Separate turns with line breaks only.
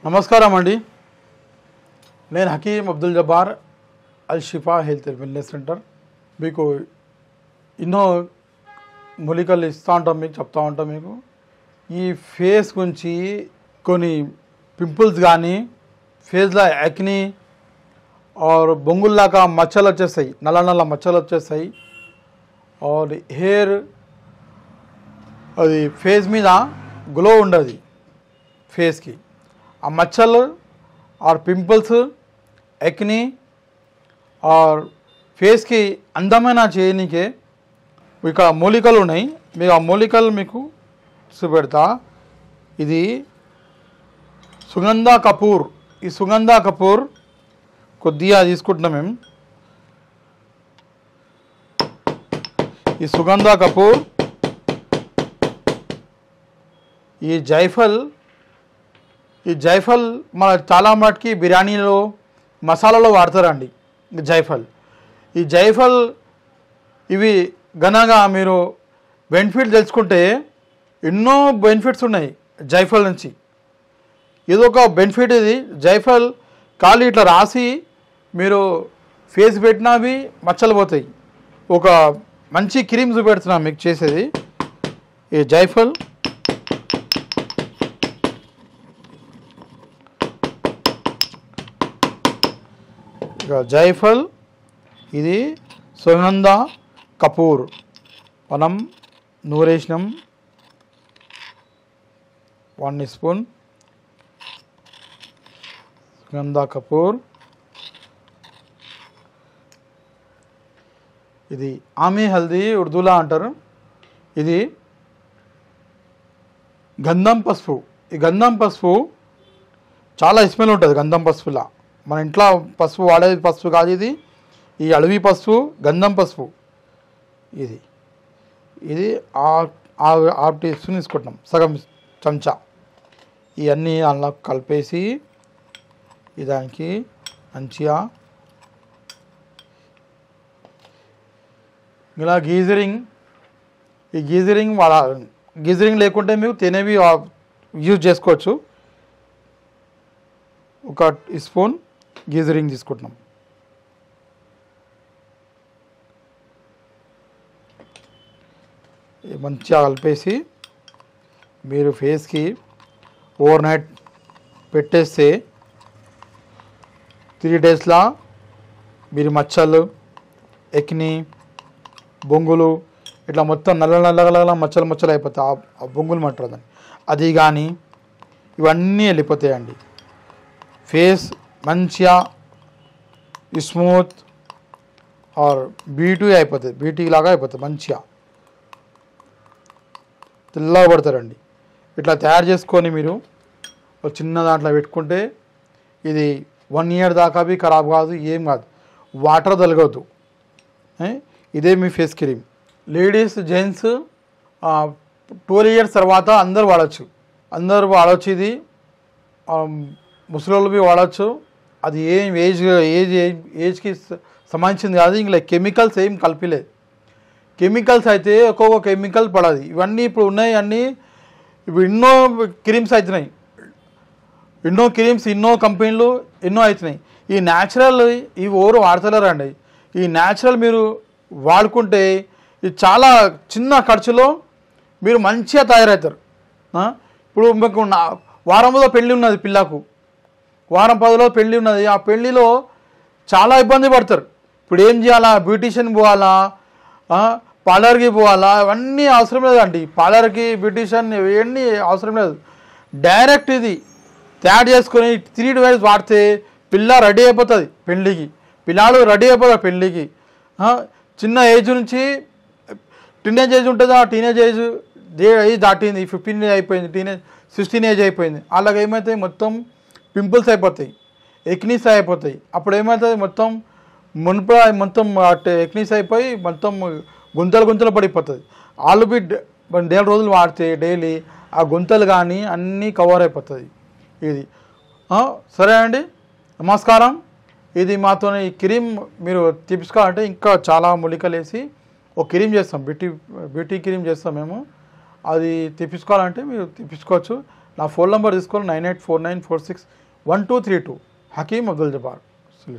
నమస్కారం అండి. నేను హకీం అబ్దుల్ జబ్బార్ అల్ షిఫా హెల్త్ వెల్నెస్ సెంటర్. మీకు ఎన్నో మూలికలు ఇస్తూ ఉంటాం, మీకు చెప్తూ ఉంటాం. మీకు ఈ ఫేస్ గురించి కొన్ని పింపుల్స్ కానీ, ఫేస్లో యాక్ని और బొంగుల్లాగా మచ్చలు వచ్చేస్తాయి, నల్ల నల్ల మచ్చలు వచ్చేస్తాయి. और హెయిర్ అది ఫేస్ మీద గ్లో ఉండదు. ఫేస్కి ఆ మచ్చలు और పింపుల్స్, యాక్ని और ఫేస్కి అందమైన చేయనికే ఇక్కడ మూలికలు ఉన్నాయి. మీకు ఆ మూలికలు మీకు చూపెడతా. ఇది సుగంధ కపూర్. ఈ సుగంధ కపూర్ కొద్దిగా తీసుకుంటున్నాం మేము. ఈ సుగంధ కపూర్, ఈ జైఫల్ మన చాలా మటుకి బిర్యానీలో మసాలాలో వాడతారండి. ఈ జైఫల్ ఇవి ఘనంగా మీరు బెనిఫిట్ తెలుసుకుంటే ఎన్నో బెనిఫిట్స్ ఉన్నాయి జైఫల్ నుంచి. ఇదొక బెనిఫిట్. ఇది జైఫల్ కాలు ఇట్లా రాసి మీరు ఫేస్ పెట్టినవి మచ్చలు పోతాయి. ఒక మంచి క్రీమ్ చూపెడుతున్నా మీకు చేసేది. ఈ జైఫల్ ఇది సుగంధ కపూర్ మనం నూరేసినాం 1 స్పూన్ సుగంధ కపూర్. ఇది ఆమె హల్దీ ఉర్దూలా అంటారు. ఇది గంధం పసుపు. ఈ గంధం పసుపు చాలా స్మెల్ ఉంటుంది. గంధం పసుపులా మన ఇంట్లో పసుపు వాడేది పసుపు కాదు ఇది. ఈ అడవి పసుపు, గంధం పసుపు. ఇది హాఫ్ టీ స్పూన్ తీసుకుంటున్నాం, సగం చెంచా. ఇవన్నీ అలా కలిపేసి దానికి మంచిగా ఇలా గీజరింగ్. ఈ గీజరింగ్ గీజరింగ్ లేకుంటే మీకు తినేవి యూజ్ చేసుకోవచ్చు. 1 స్పూన్ గీజరింగ్ తీసుకుంటున్నాం. మంచిగా కలిపేసి మీరు ఫేస్కి ఓవర్ నైట్ పెట్టేస్తే 3 డేస్లో మీరు మచ్చలు, ఎక్ని, బొంగులు ఇట్లా మొత్తం నల్ల మచ్చలు అయిపోతాయి. ఆ బొంగులు మంటారు అది కానీ ఇవన్నీ వెళ్ళిపోతాయండి. ఫేస్ మంచిగా స్మూత్ ఆర్ బ్యూటీ లాగా అయిపోతుంది. మంచిగా తెల్లగా పడతారండి. ఇట్లా తయారు చేసుకొని మీరు ఒక చిన్న దాంట్లో పెట్టుకుంటే ఇది 1 ఇయర్ దాకా ఖరాబ్ కాదు, ఏం కాదు. వాటర్ తొలగద్దు. ఇదే మీ face cream. Ladies, gents 12 years తర్వాత అందరు వాడచ్చు. ఇది ముసలోళ్ళు వాడచ్చు. అది ఏం ఏజ్కి సంబంధించింది కాదు. ఇంకా కెమికల్స్ ఏం కలిపిలేదు. కెమికల్స్ అయితే ఒక్కొక్క కెమికల్ పడదు. ఇవన్నీ ఇప్పుడు ఉన్నాయి అన్నీ. ఇప్పుడు ఎన్నో క్రీమ్స్ అవుతున్నాయి, ఎన్నో కంపెనీలు ఎన్నో అవుతున్నాయి. ఈ న్యాచురల్ ఇవి ఎవరు వాడతలేరండి. ఈ న్యాచురల్ మీరు వాడుకుంటే ఇది చాలా చిన్న ఖర్చులో మీరు మంచిగా తయారవుతారు. ఇప్పుడు మీకు వారంలో పెళ్ళి ఉన్నది, పిల్లకు వారం 10లో పెళ్ళి ఉన్నది. ఆ పెళ్ళిలో చాలా ఇబ్బంది పడతారు. ఇప్పుడు ఏం చేయాలా? బ్యూటీషియన్ పోవాలా, పార్లర్కి పోవాలా? అవన్నీ అవసరం లేదండి. పార్లర్కి, బ్యూటీషియన్ ఇవన్నీ అవసరం లేదు. డైరెక్ట్ ఇది తయారు చేసుకొని 3 days వాడితే పిల్ల రెడీ అయిపోతుంది పెళ్ళికి. పిల్లాడు రెడీ అయిపోతారు పెళ్ళికి. చిన్న ఏజ్ నుంచి టీనేజ్ ఏజ్ ఉంటుంది. ఆ టీనేజ్ ఏజ్ దాటింది, 15 అయిపోయింది, 16 ఏజ్ అయిపోయింది. అలాగ ఏమవుతాయి? మొత్తం పింపుల్స్ అయిపోతాయి, ఎక్నీస్ అయిపోతాయి. అప్పుడు ఏమవుతుంది? మొత్తం ఎక్నీస్ అయిపోయి మొత్తం గుంతలు పడిపోతుంది. ఆలుబి 1.5 రోజులు వాడితే డైలీ ఆ గుంతలు కానీ అన్నీ కవర్ అయిపోతుంది. ఇది సరే అండి. నమస్కారం. ఇది మాతో ఈ క్రీమ్ మీరు తీసుకోవాలంటే ఇంకా చాలా మూలికలు వేసి ఒక క్రీమ్ చేస్తాం, బ్యూటీ క్రీమ్ చేస్తాం మేము. అది తీసుకోవాలంటే మీరు తీసుకోవచ్చు. నా ఫోన్ నెంబర్ తీసుకోండి 9849461232. హకీమ్ అబ్దుల్ జబ్బార్.